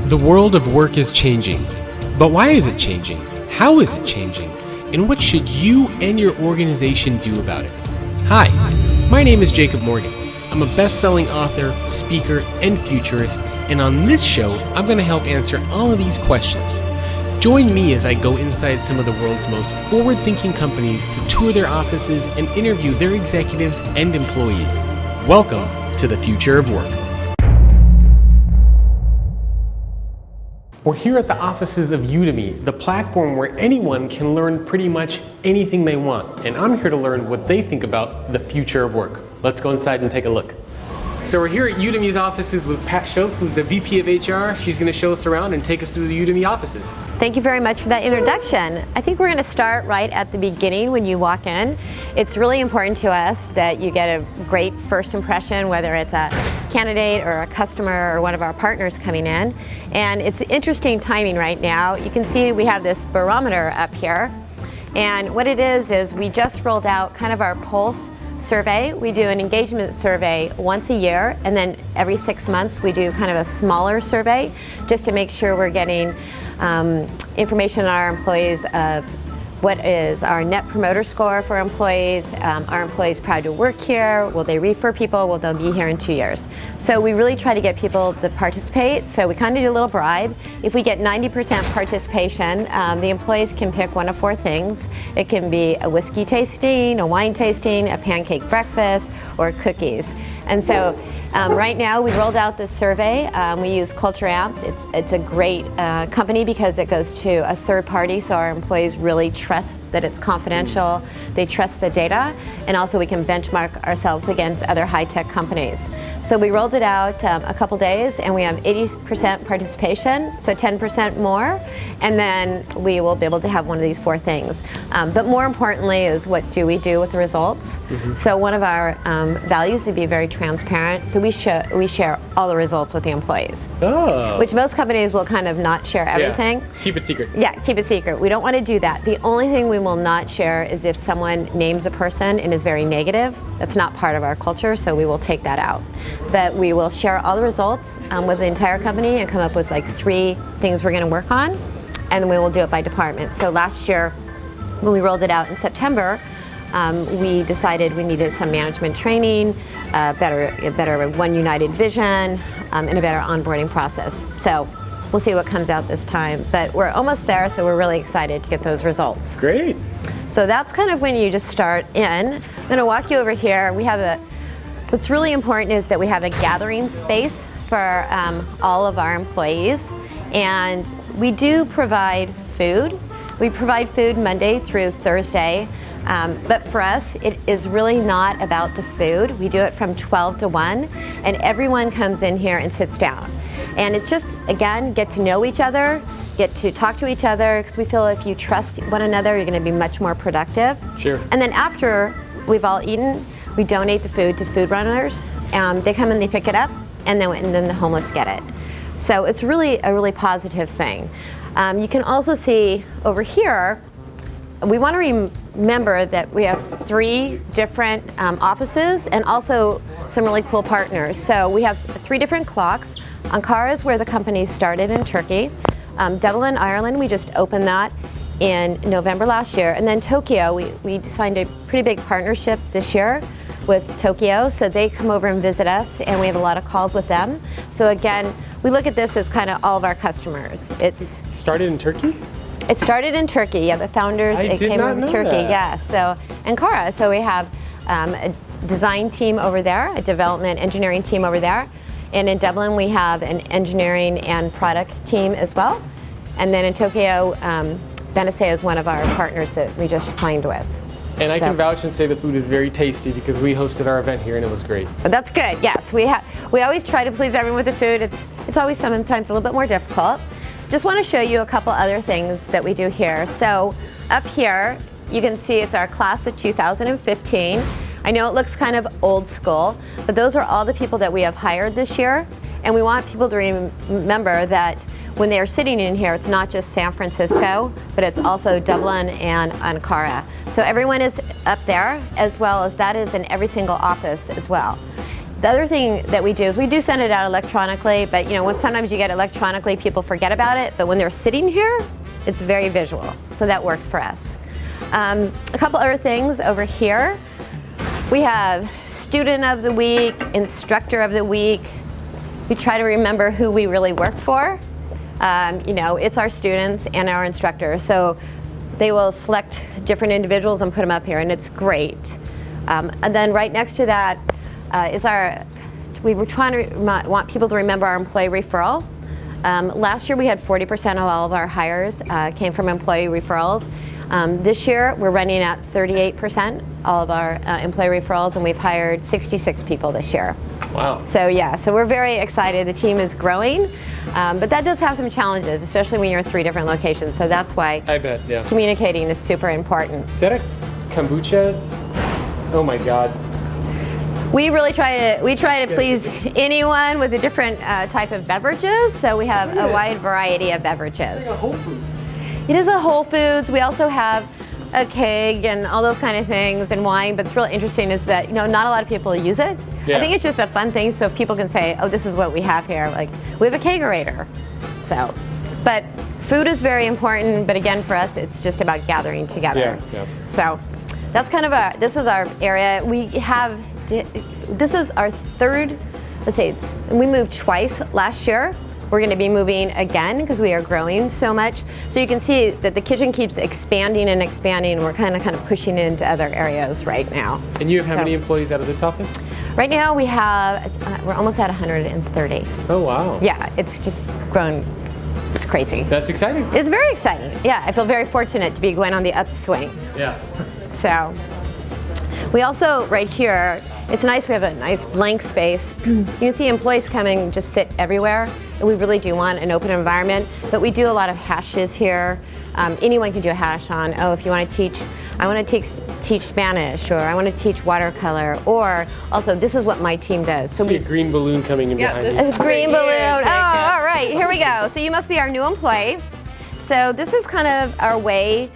The world of work is changing. But why is it changing? How is it changing? And what should you and your organization do about it? Hi, my name is Jacob Morgan. I'm a best-selling author, speaker, and futurist, and on this show, I'm going to help answer all of these questions. Join me as I go inside some of the world's most forward-thinking companies to tour their offices and interview their executives and employees. Welcome to the future of work. We're here at the offices of Udemy, the platform where anyone can learn pretty much anything they want. And I'm here to learn what they think about the future of work. Let's go inside and take a look. So we're here at Udemy's offices with Pat Shope, who's the VP of HR. She's going to show us around and take us through the Udemy offices. Thank you very much for that introduction. I think we're going to start right at the beginning when you walk in. It's really important to us that you get a great first impression, whether it's a candidate or a customer or one of our partners coming in. And it's interesting timing right now. You can see we have this barometer up here. And what it is we just rolled out kind of our pulse survey. We do an engagement survey once a year, and then every 6 months we do kind of a smaller survey just to make sure we're getting information on our employees of what is our net promoter score for employees, are employees proud to work here, will they refer people, will they be here in 2 years. So we really try to get people to participate, so we kind of do a little bribe. If we get 90% participation, the employees can pick one of 4 things. It can be a whiskey tasting, a wine tasting, a pancake breakfast, or cookies. And so right now we rolled out this survey. We use Culture Amp. It's a great company because it goes to a third party, so our employees really trust that it's confidential. They trust the data, and also we can benchmark ourselves against other high-tech companies. So we rolled it out a couple days, and we have 80% participation, so 10% more, and then we will be able to have one of these 4 things. But more importantly is what do we do with the results? So one of our values is to be very transparent. So we share all the results with the employees, which most companies will kind of not share everything. Yeah. Keep it secret. Yeah, keep it secret. We don't want to do that. The only thing we will not share is if someone names a person and is very negative. That's not part of our culture, so we will take that out. But we will share all the results with the entire company and come up with like 3 things we're going to work on, and then we will do it by department. So last year, when we rolled it out in September, we decided we needed some management training, a better one united vision, and a better onboarding process. So we'll see what comes out this time. But we're almost there, so we're really excited to get those results. Great. So that's kind of when you just start in. I'm going to walk you over here. What's really important is that we have a gathering space for all of our employees. And we do provide food. We provide food Monday through Thursday. But for us, it is really not about the food. We do it from 12 to 1, and everyone comes in here and sits down. And it's just, again, get to know each other, get to talk to each other, because we feel if you trust one another, you're going to be much more productive. Sure. And then after we've all eaten, we donate the food to food runners. They come and they pick it up, and then the homeless get it. So it's really a really positive thing. You can also see over here, we want to remember that we have 3 different offices and also some really cool partners. So we have 3 different clocks. Ankara is where the company started in Turkey. Dublin, Ireland, we just opened that in November last year. And then Tokyo, we signed a pretty big partnership this year with Tokyo. So they come over and visit us, and we have a lot of calls with them. So again, we look at this as kind of all of our customers. It started in Turkey? It started in Turkey, yeah, the founders, it came from Turkey, yeah. So Ankara, so we have a design team over there, a development engineering team over there. And in Dublin, we have an engineering and product team as well. And then in Tokyo, Benesse is one of our partners that we just signed with. And I can vouch and say the food is very tasty because we hosted our event here and it was great. But that's good, yes. We always try to please everyone with the food. It's always sometimes a little bit more difficult. Just want to show you a couple other things that we do here. So up here, you can see it's our class of 2015. I know it looks kind of old school, but those are all the people that we have hired this year. And we want people to remember that when they are sitting in here, it's not just San Francisco, but it's also Dublin and Ankara. So everyone is up there, as well as that is in every single office as well. The other thing that we do is we do send it out electronically, but when sometimes you get electronically, people forget about it, but when they're sitting here, it's very visual, so that works for us. A couple other things over here. We have Student of the Week, Instructor of the Week. We try to remember who we really work for. It's our students and our instructors, so they will select different individuals and put them up here, and it's great. And then right next to that we were trying to want people to remember our employee referral. Last year we had 40% of all of our hires came from employee referrals. This year we're running at 38% all of our employee referrals, and we've hired 66 people this year. Wow. So we're very excited. The team is growing, but that does have some challenges, especially when you're in 3 different locations. So that's why I bet, yeah. Communicating is super important. Is that a kombucha? Oh my God. We really try to please anyone with a different type of beverages. So we have a wide variety of beverages. It's like a Whole Foods. It is a Whole Foods. We also have a keg and all those kind of things, and wine. But it's really interesting is that not a lot of people use it. Yeah. I think it's just a fun thing, so people can say, "Oh, this is what we have here." Like we have a kegerator. So, but food is very important. But again, for us, it's just about gathering together. Yeah. So that's kind of this is our area. This is our third. Let's say we moved twice last year. We're going to be moving again because we are growing so much. So you can see that the kitchen keeps expanding and expanding. And we're kind of pushing into other areas right now. And you have how many employees out of this office? Right now we have we're almost at 130. Oh wow. Yeah, it's just grown. It's crazy. That's exciting. It's very exciting. Yeah, I feel very fortunate to be going on the upswing. Yeah. So we also right here. It's nice. We have a nice blank space. You can see employees coming just sit everywhere. And we really do want an open environment, but we do a lot of hashes here. Anyone can do a hash on, if you want to teach, I want to teach Spanish, or I want to teach watercolor, or also this is what my team does. So I see a green balloon coming in behind you. A green balloon. Oh, all right, here we go. So you must be our new employee. So this is kind of our way.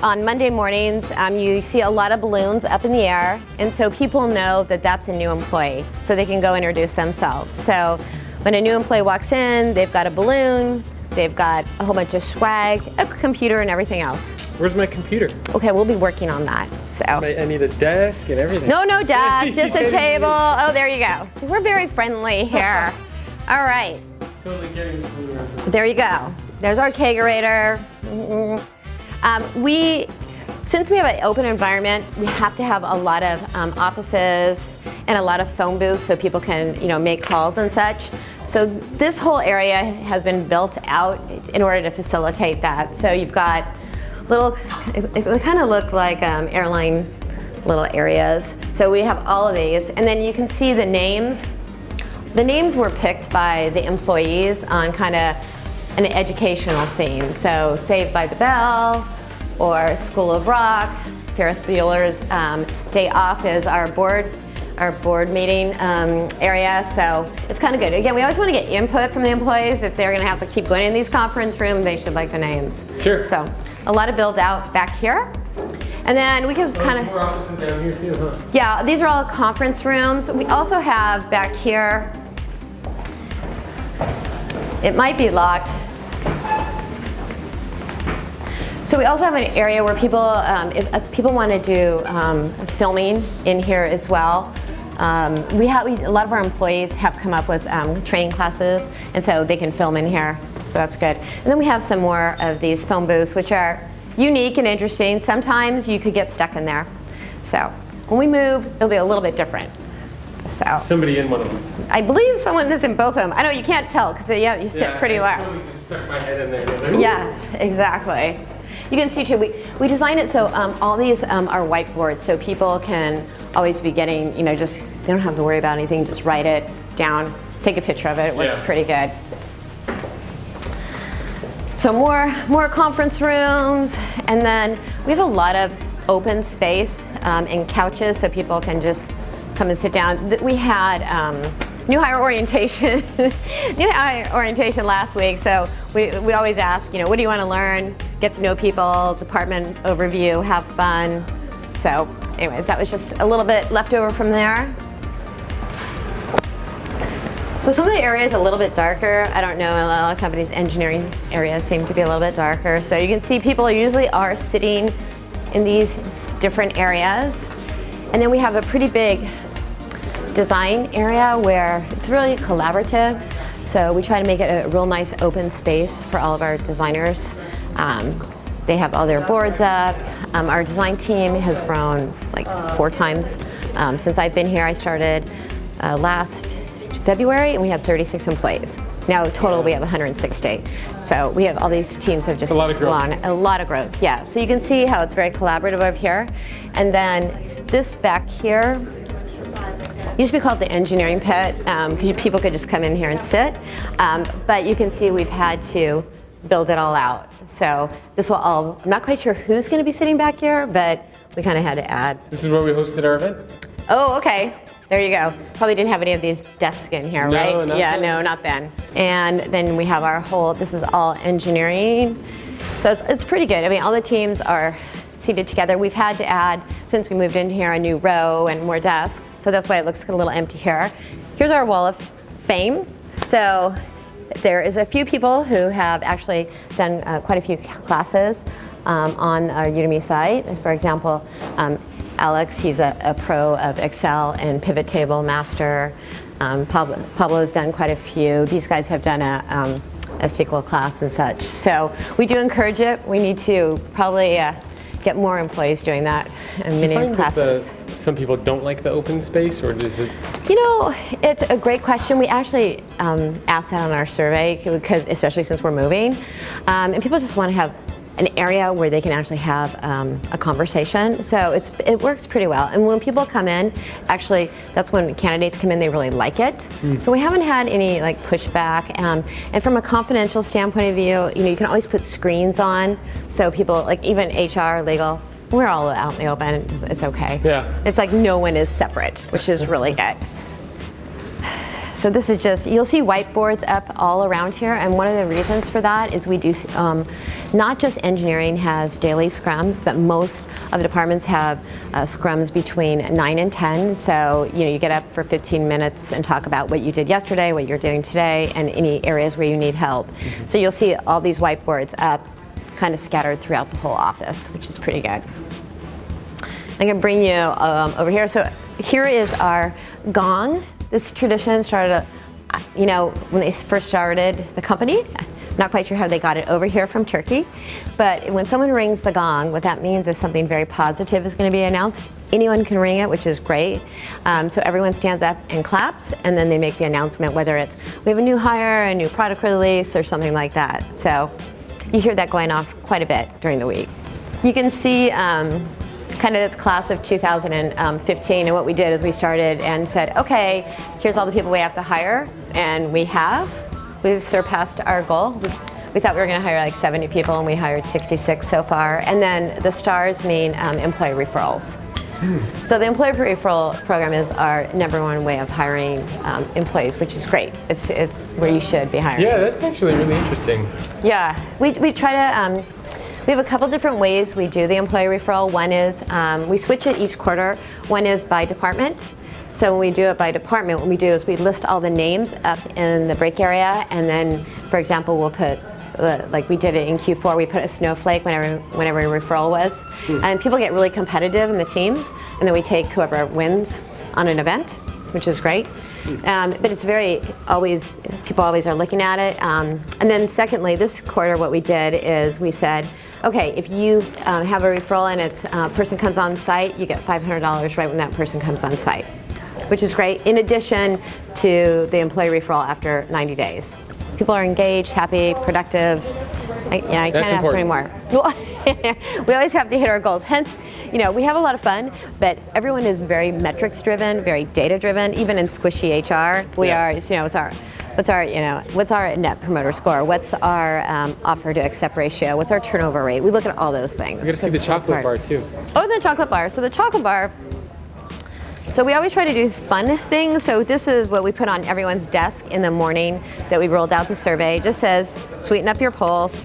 On Monday mornings, you see a lot of balloons up in the air, and so people know that that's a new employee, so they can go introduce themselves. So when a new employee walks in, they've got a balloon, they've got a whole bunch of swag, a computer, and everything else. Where's my computer? Okay, we'll be working on that. So I need a desk and everything. No desk, just a table. Oh, there you go. So we're very friendly here. All right. Totally getting the There you go. There's our kegerator. Since we have an open environment, we have to have a lot of offices and a lot of phone booths so people can, make calls and such. So this whole area has been built out in order to facilitate that. So you've got it kind of look like airline little areas. So we have all of these, and then you can see the names. The names were picked by the employees on kind of an educational theme. So Saved by the Bell, or School of Rock. Ferris Bueller's Day Off is our board meeting area, so it's kind of good. Again, we always want to get input from the employees. If they're going to have to keep going in these conference rooms, they should like the names. Sure. So a lot of build out back here. And then we can kind of... more offices down here too, huh? Yeah, these are all conference rooms. We also have back here, it might be locked. So we also have an area where people, if people want to do filming in here as well. A lot of our employees have come up with training classes, and so they can film in here. So that's good. And then we have some more of these film booths, which are unique and interesting. Sometimes you could get stuck in there. So when we move, it'll be a little bit different. So somebody in one of them. I believe someone is in both of them. I know you can't tell because you sit pretty low. I totally just stuck my head in there. Yeah, exactly. You can see too, we designed it so all these are whiteboards, so people can always be getting, just, they don't have to worry about anything, just write it down, take a picture of it, it works pretty good. So more conference rooms, and then we have a lot of open space and couches so people can just come and sit down. We had new hire orientation, last week, so we always ask, what do you want to learn? Get to know people, department overview, have fun. So anyways, that was just a little bit left over from there. So some of the areas a little bit darker. I don't know, a lot of companies' engineering areas seem to be a little bit darker. So you can see people usually are sitting in these different areas. And then we have a pretty big design area where it's really collaborative. So we try to make it a real nice open space for all of our designers. They have all their boards up. Our design team has grown like 4 times since I've been here. I started last February, and we had 36 employees. Now total we have 160. So we have all these teams have just a lot of growth. A lot of growth, yeah. So you can see how it's very collaborative over here. And then this back here used to be called the engineering pit because people could just come in here and sit. But you can see we've had to build it all out. So this will all, I'm not quite sure who's going to be sitting back here, but we kind of had to add. This is where we hosted our event? Oh, okay. There you go. Probably didn't have any of these desks in here, No, right? not Yeah, then. no, not then. And then we have our whole, this is all engineering. So it's pretty good. I mean, all the teams are seated together. We've had to add, since we moved in here, a new row and more desks. So that's why it looks a little empty here. Here's our wall of fame. So there is a few people who have actually done quite a few classes on our Udemy site. For example, Alex, he's a pro of Excel and pivot table master. Pablo's done quite a few. These guys have done a SQL class and such. So we do encourage it. We need to probably get more employees doing that in many classes. Some people don't like the open space, or does it? You know, it's a great question. We actually asked that on our survey, because especially since we're moving, and people just want to have an area where they can actually have a conversation. So it works pretty well. And when people come in, actually, that's when candidates come in, they really like it. So we haven't had any like pushback. And from a confidential standpoint of view, you can always put screens on. So people, like even HR, legal, we're all out in the open, it's okay. Yeah. It's like no one is separate, which is really good. So this is just, you'll see whiteboards up all around here, and one of the reasons for that is we do, not just engineering has daily scrums, but most of the departments have scrums between 9 and 10. So you get up for 15 minutes and talk about what you did yesterday, what you're doing today, and any areas where you need help. So you'll see all these whiteboards up, kind of scattered throughout the whole office, which is pretty good. I'm gonna bring you over here. So here is our Gong. This tradition started, when they first started the company. Not quite sure how they got it over here from Turkey. But when someone rings the gong, what that means is something very positive is going to be announced. Anyone can ring it, which is great. So everyone stands up and claps, and then they make the announcement, whether it's we have a new hire, a new product release, or something like that. So you hear that going off quite a bit during the week. You can see kind of this class of 2015, and what we did is we started and said, okay, here's all the people we have to hire, and we've surpassed our goal. We thought we were going to hire like 70 people, and we hired 66 so far. And then the stars mean employee referrals. So the employee referral program is our #1 way of hiring employees, which is great. It's where you should be hiring. Yeah, that's actually really interesting. Yeah, we try to. We have a couple different ways we do the employee referral. One is we switch it each quarter. One is by department. So when we do it by department, what we do is we list all the names up in the break area, and then, for example, we'll put, like we did it in Q4, we put a snowflake whenever a referral was. And people get really competitive in the teams, and then we take whoever wins on an event, which is great. But it's people always are looking at it. And then secondly, this quarter what we did is we said, okay, if you have a referral and it's person comes on site, you get $500 right when that person comes on site, which is great, in addition to the employee referral after 90 days. People are engaged, happy, productive. I can't ask for any more. We always have to hit our goals. Hence, we have a lot of fun, but everyone is very metrics driven, very data driven. Even in squishy HR, we are. What's our net promoter score? What's our offer to accept ratio? What's our turnover rate? We look at all those things. We got to see the chocolate bar too. Oh, the chocolate bar. So the chocolate bar. So we always try to do fun things. So this is what we put on everyone's desk in the morning that we rolled out the survey. It just says, sweeten up your pulse.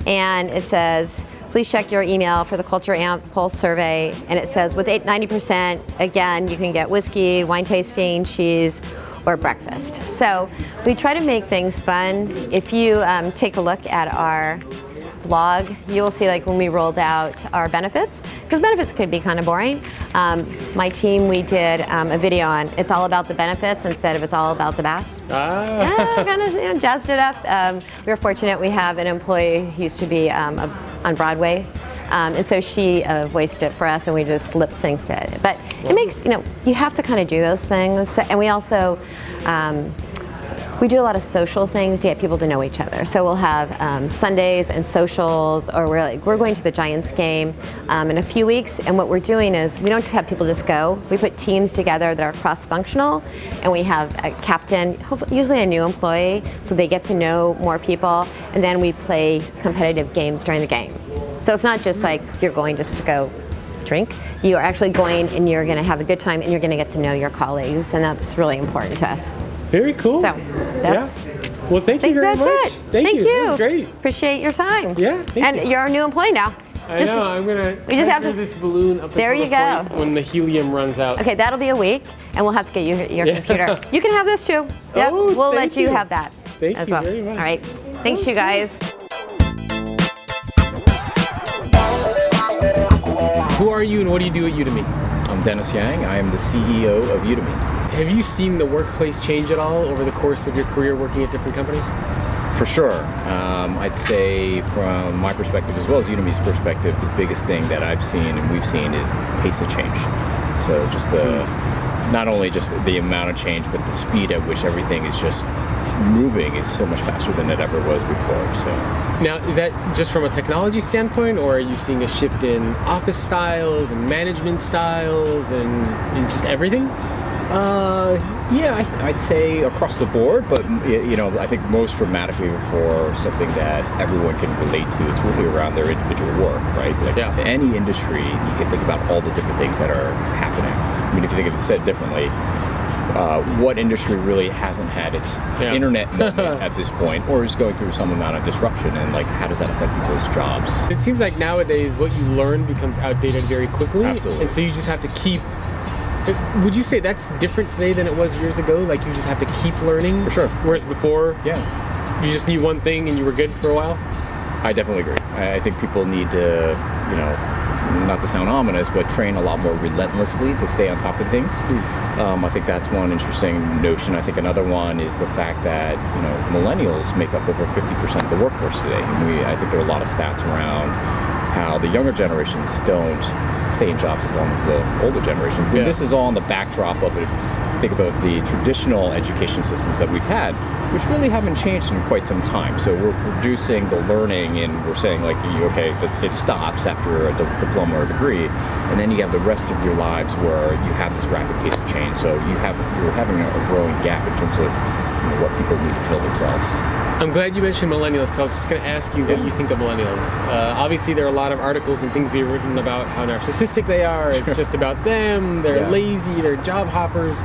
And it says, please check your email for the Culture Amp Pulse survey. And it says, with 90%, again, you can get whiskey, wine tasting, cheese, or breakfast. So we try to make things fun. If you take a look at our blog, you will see like when we rolled out our benefits, because benefits could be kind of boring. My team, we did a video on it's all about the benefits instead of it's all about the bass. Yeah, kind of jazzed it up. We were fortunate we have an employee who used to be on Broadway. And so she voiced it for us, and we just lip synced it. But it makes, you have to kind of do those things. And we also, we do a lot of social things to get people to know each other. So we'll have Sundays and socials, or we're going to the Giants game in a few weeks. And what we're doing is we don't just have people just go. We put teams together that are cross-functional, and we have a captain, usually a new employee, so they get to know more people. And then we play competitive games during the game. So it's not just like you're going just to go drink. You are actually going and you're going to have a good time and you're going to get to know your colleagues, and that's really important to us. Very cool. So that's. Yeah. Well, thank you very much. That's it. Thank you. That was great. Appreciate your time. Yeah. Thank you. You're our new employee now. I know. I'm gonna. We just have this balloon up. There you go. When the helium runs out. Okay, that'll be a week, and we'll have to get you your computer. You can have this too. Yep. Oh, we'll let you have that. Thank as you well. very much. All right. Thanks, you guys. Who are you and what do you do at Udemy? I'm Dennis Yang. I am the CEO of Udemy. Have you seen the workplace change at all over the course of your career working at different companies? For sure. I'd say from my perspective as well as Udemy's perspective, the biggest thing that I've seen and we've seen is the pace of change. So just not only just the amount of change, but the speed at which everything is just moving is so much faster than it ever was before. So now, is that just from a technology standpoint, or are you seeing a shift in office styles and management styles and just everything? Yeah, I'd say across the board, but I think most dramatically for something that everyone can relate to, it's really around their individual work, right? Like any industry, you can think about all the different things that are happening. I mean, if you think of it said differently, what industry really hasn't had its internet moment at this point, or is going through some amount of disruption, and like how does that affect people's jobs? It seems like nowadays what you learn becomes outdated very quickly. Absolutely. And so you just have to keep. Would you say that's different today than it was years ago? Like you just have to keep learning? For sure. Whereas before, Yeah. you just knew one thing and you were good for a while? I definitely agree. I think people need to, not to sound ominous, but train a lot more relentlessly to stay on top of things. I think that's one interesting notion. I think another one is the fact that, millennials make up over 50% of the workforce today. I think there are a lot of stats around how the younger generations don't stay in jobs as long as the older generations. And this is all on the backdrop of it. Think about the traditional education systems that we've had, which really haven't changed in quite some time. So we're producing the learning, and we're saying that it stops after a diploma or degree, and then you have the rest of your lives where you have this rapid pace of change. So you're having a growing gap in terms of what people need to fill themselves. I'm glad you mentioned millennials, because I was just going to ask you what you think of millennials. Obviously, there are a lot of articles and things being written about how narcissistic they are. It's just about them. They're lazy. They're job hoppers.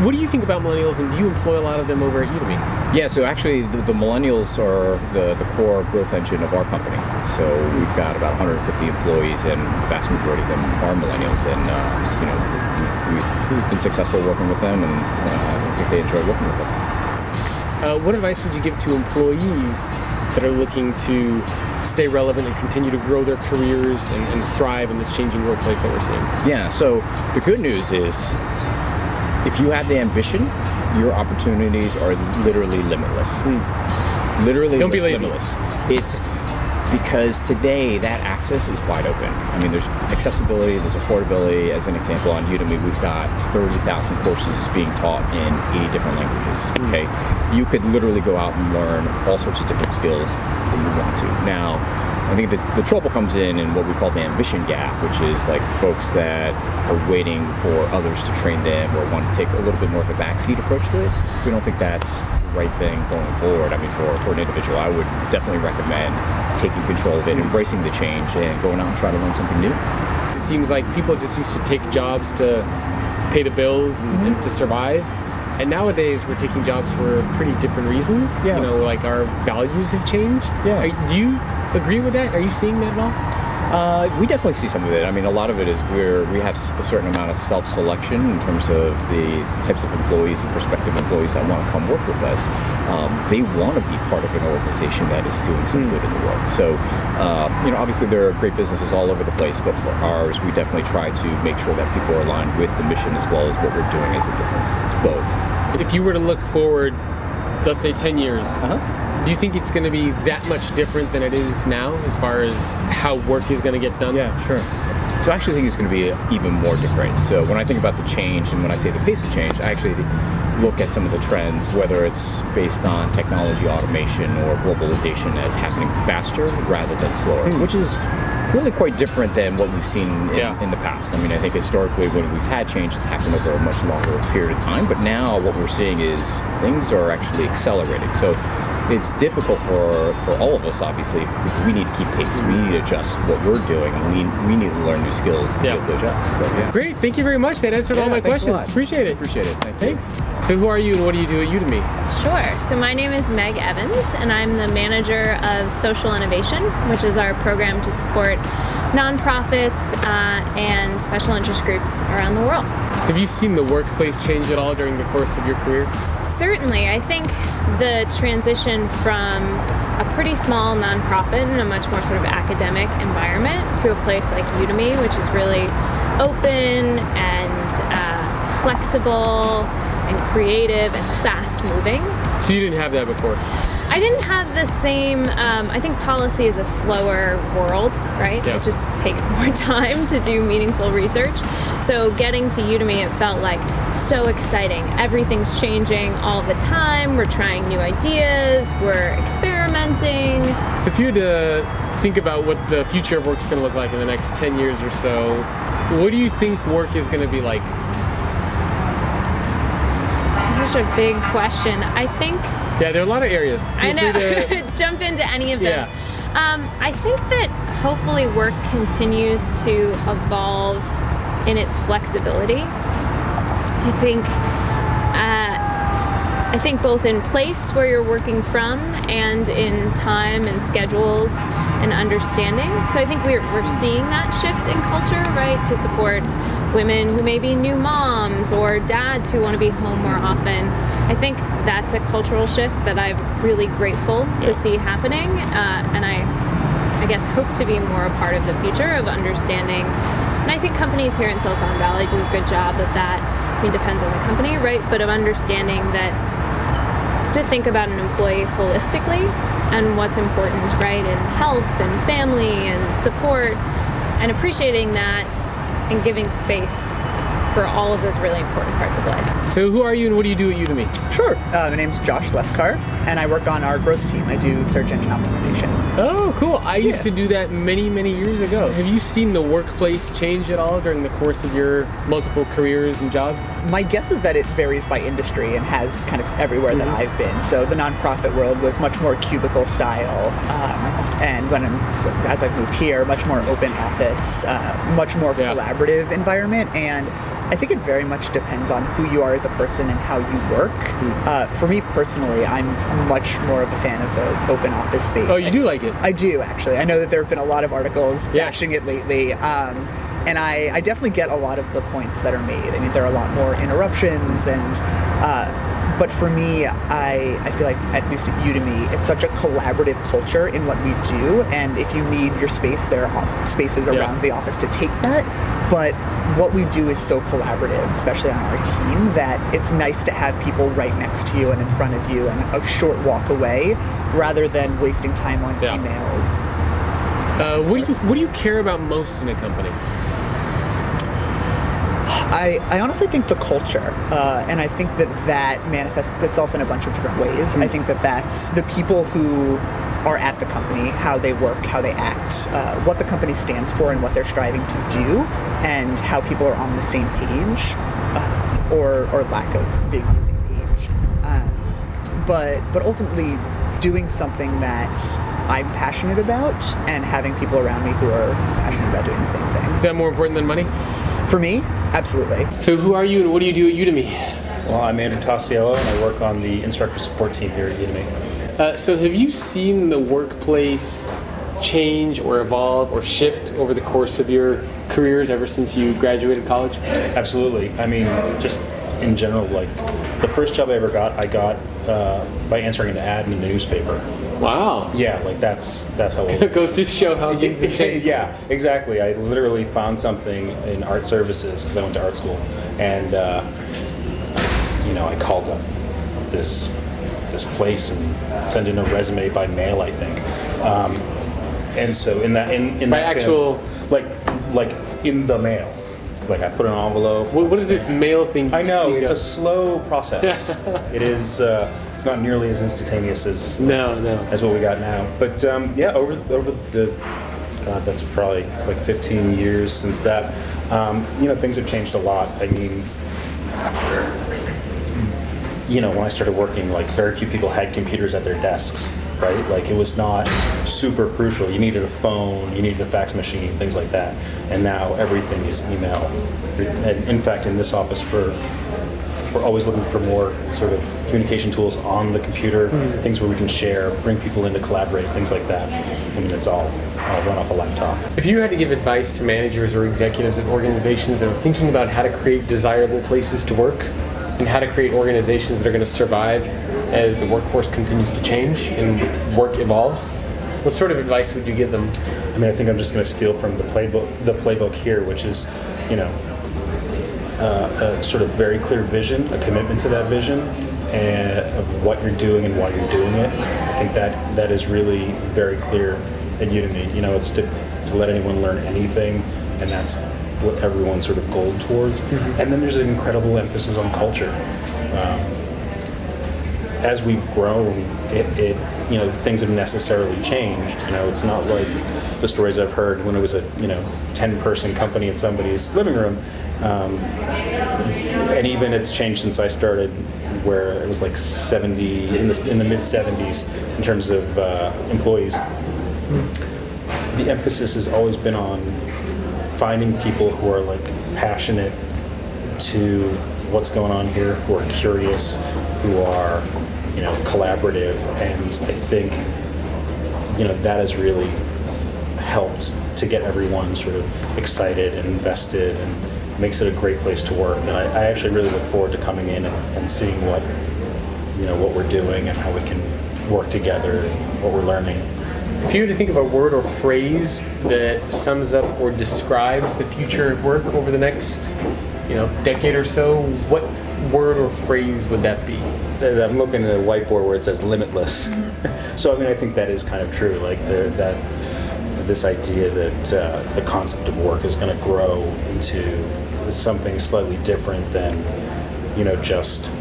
What do you think about millennials, and do you employ a lot of them over at Udemy? Yeah, so actually the millennials are the core growth engine of our company. So we've got about 150 employees, and the vast majority of them are millennials. And we've been successful working with them, and I think they enjoy working with us. What advice would you give to employees that are looking to stay relevant and continue to grow their careers and thrive in this changing workplace that we're seeing? Yeah, so the good news is if you have the ambition, your opportunities are literally limitless. Literally Don't be lazy. limitless. It's because today that access is wide open. I mean, there's accessibility, there's affordability. As an example, on Udemy, we've got 30,000 courses being taught in 80 different languages. Okay, you could literally go out and learn all sorts of different skills that you want to. Now, I think the trouble comes in what we call the ambition gap, which is like folks that are waiting for others to train them or want to take a little bit more of a backseat approach to it. We don't think that's the right thing going forward. I mean, for an individual, I would definitely recommend taking control of it, embracing the change, and going out and trying to learn something new. It seems like people just used to take jobs to pay the bills and to survive. And nowadays, we're taking jobs for pretty different reasons. Yeah. Like our values have changed. Yeah. Do you agree with that? Are you seeing that at all? We definitely see some of it. I mean, a lot of it is we have a certain amount of self-selection in terms of the types of employees and prospective employees that want to come work with us. They want to be part of an organization that is doing some good in the world. So, obviously there are great businesses all over the place, but for ours, we definitely try to make sure that people are aligned with the mission as well as what we're doing as a business. It's both. If you were to look forward, let's say 10 years, do you think it's going to be that much different than it is now as far as how work is going to get done? Yeah, sure. So I actually think it's going to be even more different. So when I think about the change and when I say the pace of change, I actually look at some of the trends, whether it's based on technology, automation, or globalization as happening faster rather than slower, which is really quite different than what we've seen in the past. I mean, I think historically when we've had change, it's happened over a much longer period of time, but now what we're seeing is things are actually accelerating. So it's difficult for all of us, obviously, because we need to keep pace. We need to adjust what we're doing, and we need to learn new skills to be able to adjust. So, yeah. Great, thank you very much. That answered all my questions. Appreciate it. Thanks. So who are you and what do you do at Udemy? Sure. So my name is Meg Evans, and I'm the manager of social innovation, which is our program to support nonprofits and special interest groups around the world. Have you seen the workplace change at all during the course of your career? Certainly. I think the transition from a pretty small nonprofit in a much more sort of academic environment to a place like Udemy, which is really open and flexible and creative and fast moving. So you didn't have that before? I didn't have the same, I think policy is a slower world, right? Yeah. It just takes more time to do meaningful research. So getting to Udemy, it felt like so exciting. Everything's changing all the time. We're trying new ideas. We're experimenting. So if you had to think about what the future of work is going to look like in the next 10 years or so, what do you think work is going to be like? Such a big question. I think... Yeah, there are a lot of areas. I know. Jump into any of them. Yeah. I think that hopefully work continues to evolve in its flexibility. I think both in place where you're working from and in time and schedules and understanding. So I think we're seeing that shift in culture, right, to support women who may be new moms or dads who want to be home more often. I think that's a cultural shift that I'm really grateful to see happening, and I guess hope to be more a part of the future of understanding. And I think companies here in Silicon Valley do a good job of that. I mean, it depends on the company, right? But of understanding that to think about an employee holistically and what's important, right, in health and family and support, and appreciating that and giving space for all of those really important parts of life. So who are you and what do you do at Udemy? Sure. My name's Josh Lascar, and I work on our growth team. I do search engine optimization. Oh, cool. I used to do that many, many years ago. Have you seen the workplace change at all during the course of your multiple careers and jobs? My guess is that it varies by industry and has kind of everywhere that I've been. So the nonprofit world was much more cubicle style, and as I've moved here, much more open office, much more collaborative environment, and I think it very much depends on who you are as a person and how you work. For me personally, I'm much more of a fan of the open office space. Oh, you do like it? I do, actually. I know that there have been a lot of articles bashing it lately. And I definitely get a lot of the points that are made. I mean, there are a lot more interruptions but for me, I feel like, at least at Udemy, it's such a collaborative culture in what we do, and if you need your space, there are spaces around the office to take that, but what we do is so collaborative, especially on our team, that it's nice to have people right next to you and in front of you and a short walk away, rather than wasting time on emails. What do you care about most in a company? I honestly think the culture, and I think that manifests itself in a bunch of different ways. I think that's the people who are at the company, how they work, how they act, what the company stands for and what they're striving to do, and how people are on the same page, or lack of being on the same page. But ultimately, doing something that I'm passionate about and having people around me who are passionate about doing the same thing. Is that more important than money? For me, absolutely. So who are you and what do you do at Udemy? Well, I'm Andrew Tosiello, and I work on the instructor support team here at Udemy. So have you seen the workplace change or evolve or shift over the course of your careers ever since you graduated college? Absolutely. I mean, just in general, like the first job I got by answering an ad in a newspaper. Wow. Yeah, like that's how old. It goes to show how things have changed. Yeah, exactly. I literally found something in art services because I went to art school, and I called up this place and sent in a resume by mail, I think. And so in that By actual, like in the mail. Like I put an envelope. what is this mail thing? I know speak it's of? a slow process. It is. It's not nearly as instantaneous as what we got now. But over the God, it's like 15 years since that. Things have changed a lot. I mean, when I started working, like very few people had computers at their desks, right? Like it was not super crucial. You needed a phone, you needed a fax machine, things like that. And now everything is email. And in fact, in this office, we're always looking for more sort of communication tools on the computer, things where we can share, bring people in to collaborate, things like that. I mean, it's all run off a laptop. If you had to give advice to managers or executives at organizations that are thinking about how to create desirable places to work and how to create organizations that are going to survive as the workforce continues to change and work evolves, what sort of advice would you give them? I mean, I think I'm just going to steal from the playbook here, which is, a sort of very clear vision, a commitment to that vision, and of what you're doing and why you're doing it. I think that is really very clear at Udemy. It's to let anyone learn anything, and that's what everyone's sort of goal towards. And then there's an incredible emphasis on culture. As we've grown, things have necessarily changed. It's not like the stories I've heard when it was a 10-person company in somebody's living room. And even it's changed since I started, where it was like 70 in the mid 70s in terms of employees. The emphasis has always been on finding people who are like passionate to what's going on here, who are curious, who are collaborative, and I think that has really helped to get everyone sort of excited and invested, and makes it a great place to work. And I actually really look forward to coming in and seeing what we're doing and how we can work together and what we're learning. If you were to think of a word or phrase that sums up or describes the future of work over the next, decade or so, what word or phrase would that be? I'm looking at a whiteboard where it says limitless. So I mean, I think that is kind of true. Like this idea that the concept of work is going to grow into something slightly different than just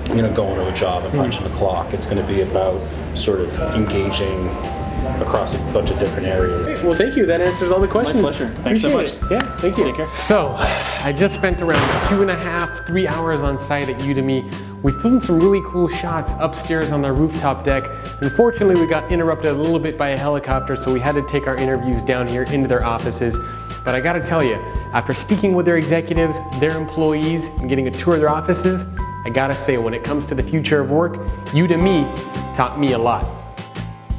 going to a job and punching the clock. It's going to be about sort of engaging across a bunch of different areas. Great. Well, thank you. That answers all the questions. My pleasure. Thanks so much. Appreciate it. Yeah, thank you. Take care. So, I just spent around 2.5, 3 hours on site at Udemy. We filmed some really cool shots upstairs on our rooftop deck. Unfortunately, we got interrupted a little bit by a helicopter, so we had to take our interviews down here into their offices. But I gotta tell you, after speaking with their executives, their employees, and getting a tour of their offices, I gotta say, when it comes to the future of work, Udemy taught me a lot.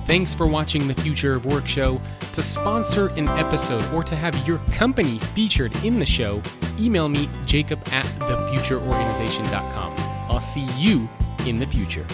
Thanks for watching the Future of Work show. To sponsor an episode or to have your company featured in the show, email me, jacob@thefutureorganization.com. I'll see you in the future.